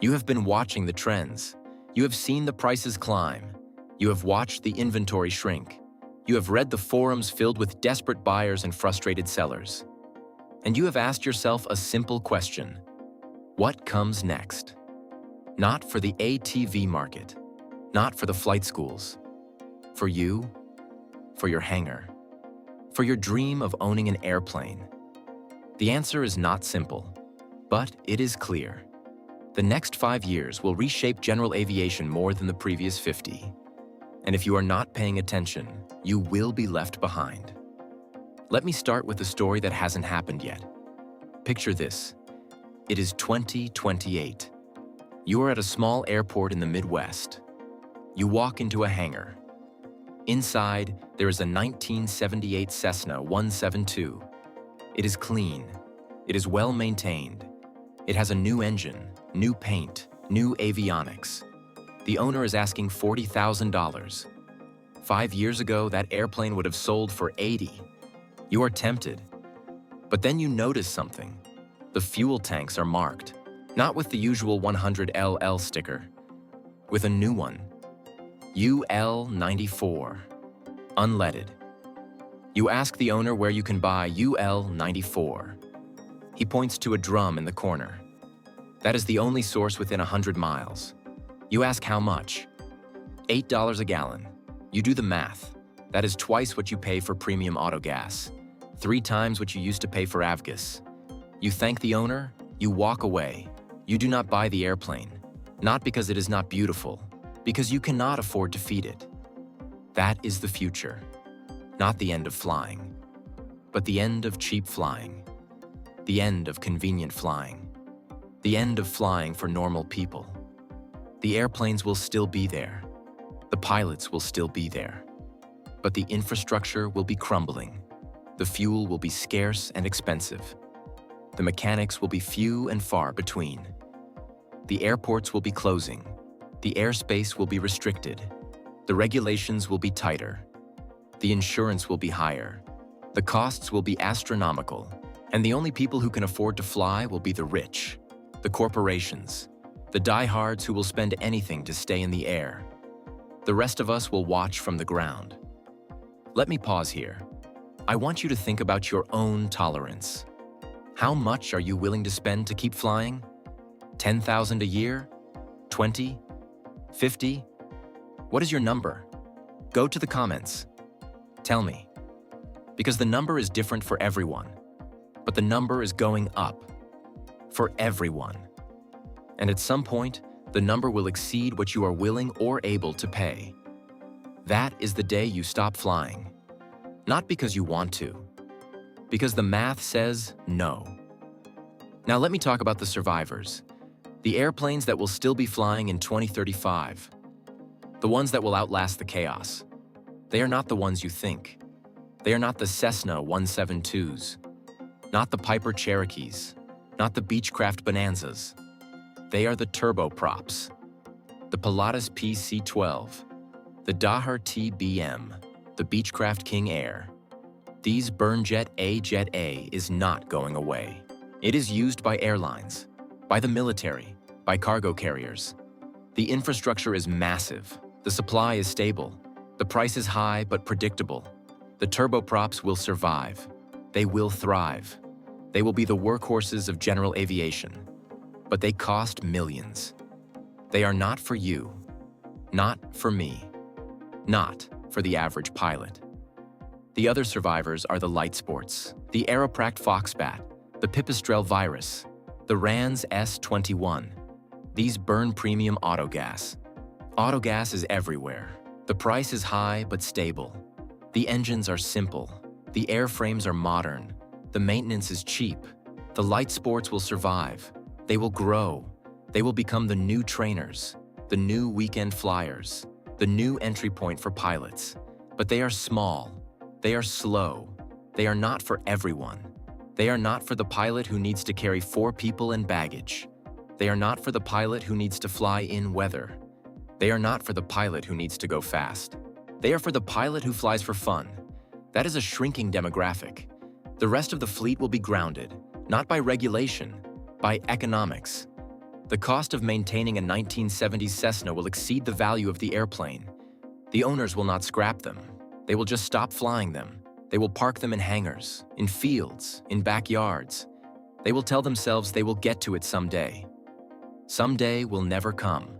You have been watching the trends. You have seen the prices climb. You have watched the inventory shrink. You have read the forums filled with desperate buyers and frustrated sellers. And you have asked yourself a simple question: what comes next? Not for the ATV market, not for the flight schools. For you, for your hangar, for your dream of owning an airplane. The answer is not simple, but it is clear. The next 5 years will reshape general aviation more than the previous 50. And if you are not paying attention, you will be left behind. Let me start with a story that hasn't happened yet. Picture this. It is 2028. You are at a small airport in the Midwest. You walk into a hangar. Inside, there is a 1978 Cessna 172. It is clean. It is well maintained. It has a new engine, new paint, new avionics. The owner is asking $40,000. 5 years ago, that airplane would have sold for $80,000. You are tempted. But then you notice something. The fuel tanks are marked, not with the usual 100LL sticker, with a new one, UL94, unleaded. You ask the owner where you can buy UL94. He points to a drum in the corner. That is the only source within 100 miles. You ask how much? $8 a gallon. You do the math. That is twice what you pay for premium auto gas, 3 times what you used to pay for avgas. You thank the owner, you walk away. You do not buy the airplane, not because it is not beautiful, because you cannot afford to feed it. That is the future, not the end of flying, but the end of cheap flying, the end of convenient flying, the end of flying for normal people. The airplanes will still be there. The pilots will still be there. But the infrastructure will be crumbling. The fuel will be scarce and expensive. The mechanics will be few and far between. The airports will be closing. The airspace will be restricted. The regulations will be tighter. The insurance will be higher. The costs will be astronomical. And the only people who can afford to fly will be the rich, the corporations, the diehards who will spend anything to stay in the air. The rest of us will watch from the ground. Let me pause here. I want you to think about your own tolerance. How much are you willing to spend to keep flying? $10,000 a year? 20? 50? What is your number? Go to the comments. Tell me. Because the number is different for everyone, but the number is going up for everyone. And at some point, the number will exceed what you are willing or able to pay. That is the day you stop flying. Not because you want to, because the math says no. Now let me talk about the survivors. The airplanes that will still be flying in 2035. The ones that will outlast the chaos. They are not the ones you think. They are not the Cessna 172s. Not the Piper Cherokees. Not the Beechcraft Bonanzas. They are the turboprops. The Pilatus PC-12. The Daher TBM. The Beechcraft King Air. These Burnjet A is not going away. It is used by airlines, by the military, by cargo carriers. The infrastructure is massive. The supply is stable. The price is high but predictable. The turboprops will survive. They will thrive. They will be the workhorses of general aviation. But they cost millions. They are not for you, not for me, not for the average pilot. The other survivors are the light sports, the Aeropract Foxbat, the Pipistrel Virus, the RANS S21. These burn premium autogas. Autogas is everywhere. The price is high but stable. The engines are simple. The airframes are modern. The maintenance is cheap. The light sports will survive. They will grow. They will become the new trainers, the new weekend flyers, the new entry point for pilots. But they are small. They are slow. They are not for everyone. They are not for the pilot who needs to carry 4 people and baggage. They are not for the pilot who needs to fly in weather. They are not for the pilot who needs to go fast. They are for the pilot who flies for fun. That is a shrinking demographic. The rest of the fleet will be grounded, not by regulation, by economics. The cost of maintaining a 1970s Cessna will exceed the value of the airplane. The owners will not scrap them. They will just stop flying them. They will park them in hangars, in fields, in backyards. They will tell themselves they will get to it someday. Someday will never come.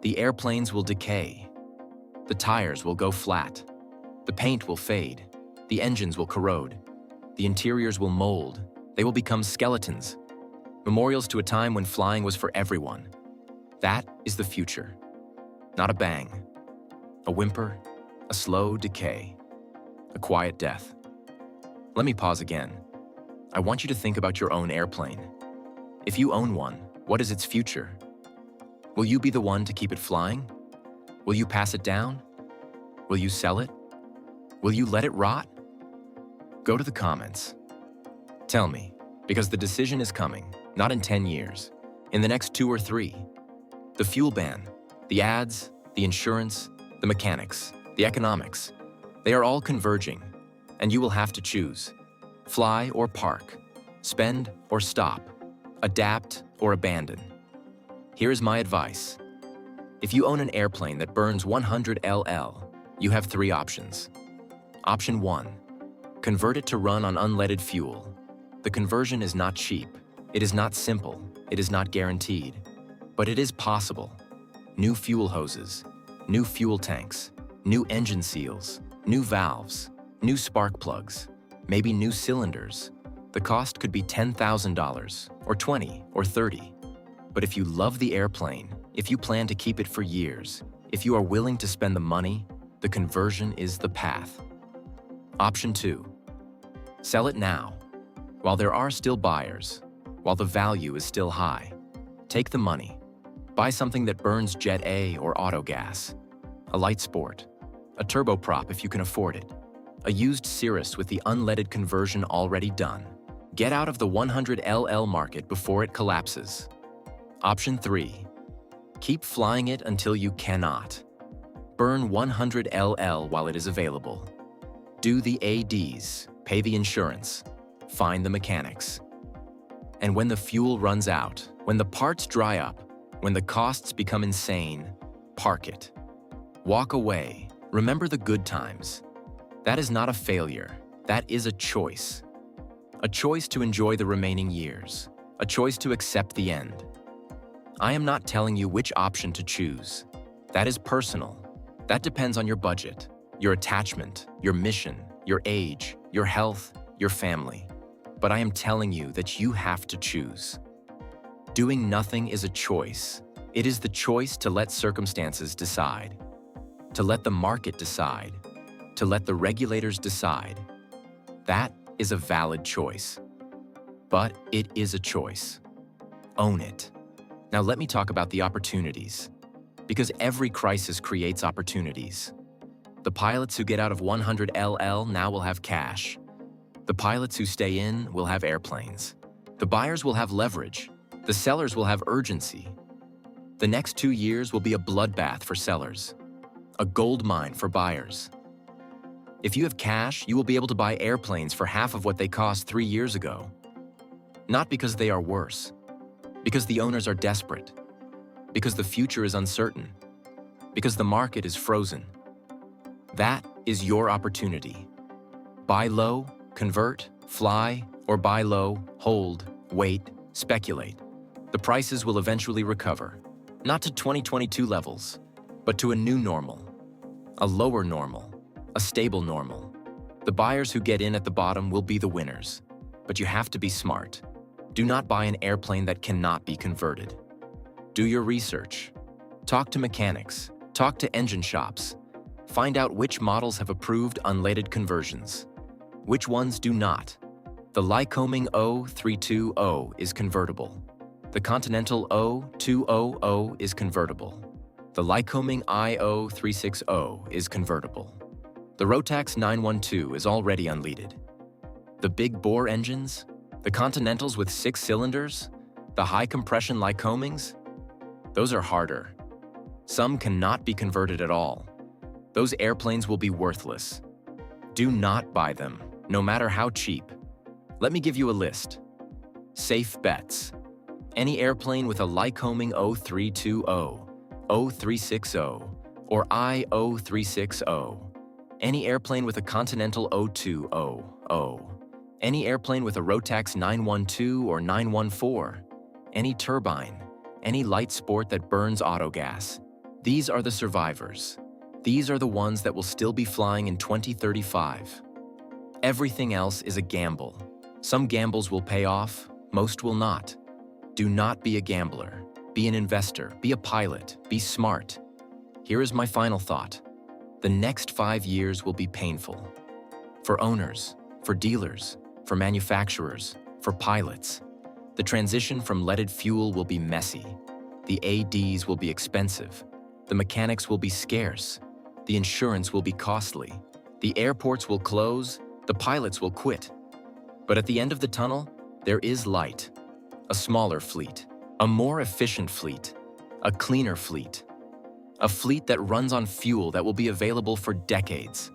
The airplanes will decay. The tires will go flat. The paint will fade. The engines will corrode. The interiors will mold. They will become skeletons. Memorials to a time when flying was for everyone. That is the future. Not a bang. A whimper, a slow decay, a quiet death. Let me pause again. I want you to think about your own airplane. If you own one, what is its future? Will you be the one to keep it flying? Will you pass it down? Will you sell it? Will you let it rot? Go to the comments. Tell me, because the decision is coming, not in 10 years, in the next 2 or 3. The fuel ban, the ads, the insurance, the mechanics, the economics, they are all converging, and you will have to choose. Fly or park, spend or stop, adapt or abandon. Here is my advice. If you own an airplane that burns 100 LL, you have 3 options. Option 1, convert it to run on unleaded fuel. The conversion is not cheap, it is not simple, it is not guaranteed, but it is possible. New fuel hoses, new fuel tanks, new engine seals, new valves, new spark plugs, maybe new cylinders. The cost could be $10,000 or $20 or $30. But if you love the airplane, if you plan to keep it for years, if you are willing to spend the money, the conversion is the path. Option 2, sell it now. While there are still buyers, while the value is still high, take the money. Buy something that burns Jet A or autogas, a light sport, a turboprop if you can afford it, a used Cirrus with the unleaded conversion already done. Get out of the 100 LL market before it collapses. Option 3, keep flying it until you cannot. Burn 100 LL while it is available. Do the ADs, pay the insurance, find the mechanics. And when the fuel runs out, when the parts dry up, when the costs become insane, park it. Walk away. Remember the good times. That is not a failure. That is a choice. A choice to enjoy the remaining years. A choice to accept the end. I am not telling you which option to choose. That is personal. That depends on your budget, your attachment, your mission, your age, your health, your family. But I am telling you that you have to choose. Doing nothing is a choice. It is the choice to let circumstances decide, to let the market decide, to let the regulators decide. That is a valid choice. But it is a choice. Own it. Now let me talk about the opportunities, because every crisis creates opportunities. The pilots who get out of 100 LL now will have cash. The pilots who stay in will have airplanes. The buyers will have leverage. The sellers will have urgency. The next 2 years will be a bloodbath for sellers, a gold mine for buyers. If you have cash, you will be able to buy airplanes for half of what they cost 3 years ago. Not because they are worse, because the owners are desperate, because the future is uncertain, because the market is frozen. That is your opportunity. Buy low, convert, fly, or buy low, hold, wait, speculate. The prices will eventually recover, not to 2022 levels, but to a new normal, a lower normal, a stable normal. The buyers who get in at the bottom will be the winners, but you have to be smart. Do not buy an airplane that cannot be converted. Do your research. Talk to mechanics. Talk to engine shops. Find out which models have approved unleaded conversions. Which ones do not. The Lycoming 0320 is convertible. The Continental 0200 is convertible. The Lycoming IO360 is convertible. The Rotax 912 is already unleaded. The big bore engines, the Continentals with 6 cylinders, the high compression Lycomings, those are harder. Some cannot be converted at all. Those airplanes will be worthless. Do not buy them, no matter how cheap. Let me give you a list. Safe bets. Any airplane with a Lycoming 0320, 0360, or I-0360. Any airplane with a Continental 0200. Any airplane with a Rotax 912 or 914. Any turbine. Any light sport that burns autogas. These are the survivors. These are the ones that will still be flying in 2035. Everything else is a gamble. Some gambles will pay off, most will not. Do not be a gambler. Be an investor. Be a pilot. Be smart. Here is my final thought. The next 5 years will be painful. For owners, for dealers, for manufacturers, for pilots. The transition from leaded fuel will be messy. The ADs will be expensive. The mechanics will be scarce. The insurance will be costly. The airports will close. The pilots will quit. But at the end of the tunnel, there is light. A smaller fleet. A more efficient fleet. A cleaner fleet. A fleet that runs on fuel that will be available for decades.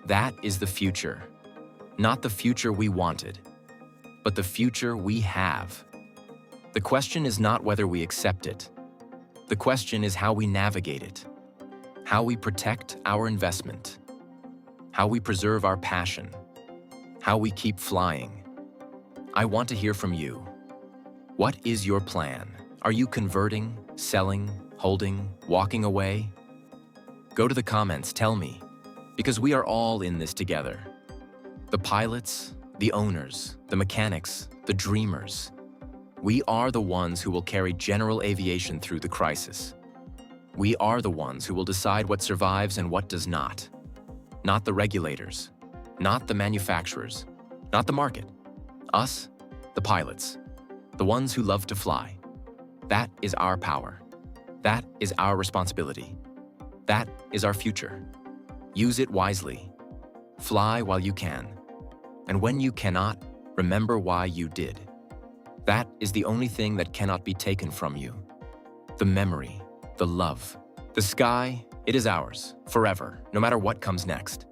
That is the future. Not the future we wanted, but the future we have. The question is not whether we accept it. The question is how we navigate it, how we protect our investment, how we preserve our passion, how we keep flying. I want to hear from you. What is your plan? Are you converting, selling, holding, walking away? Go to the comments, tell me, because we are all in this together. The pilots, the owners, the mechanics, the dreamers. We are the ones who will carry general aviation through the crisis. We are the ones who will decide what survives and what does not. Not the regulators, not the manufacturers, not the market. Us, the pilots, the ones who love to fly. That is our power. That is our responsibility. That is our future. Use it wisely. Fly while you can. And when you cannot, remember why you did. That is the only thing that cannot be taken from you. The memory, the love. The sky, it is ours, forever, no matter what comes next.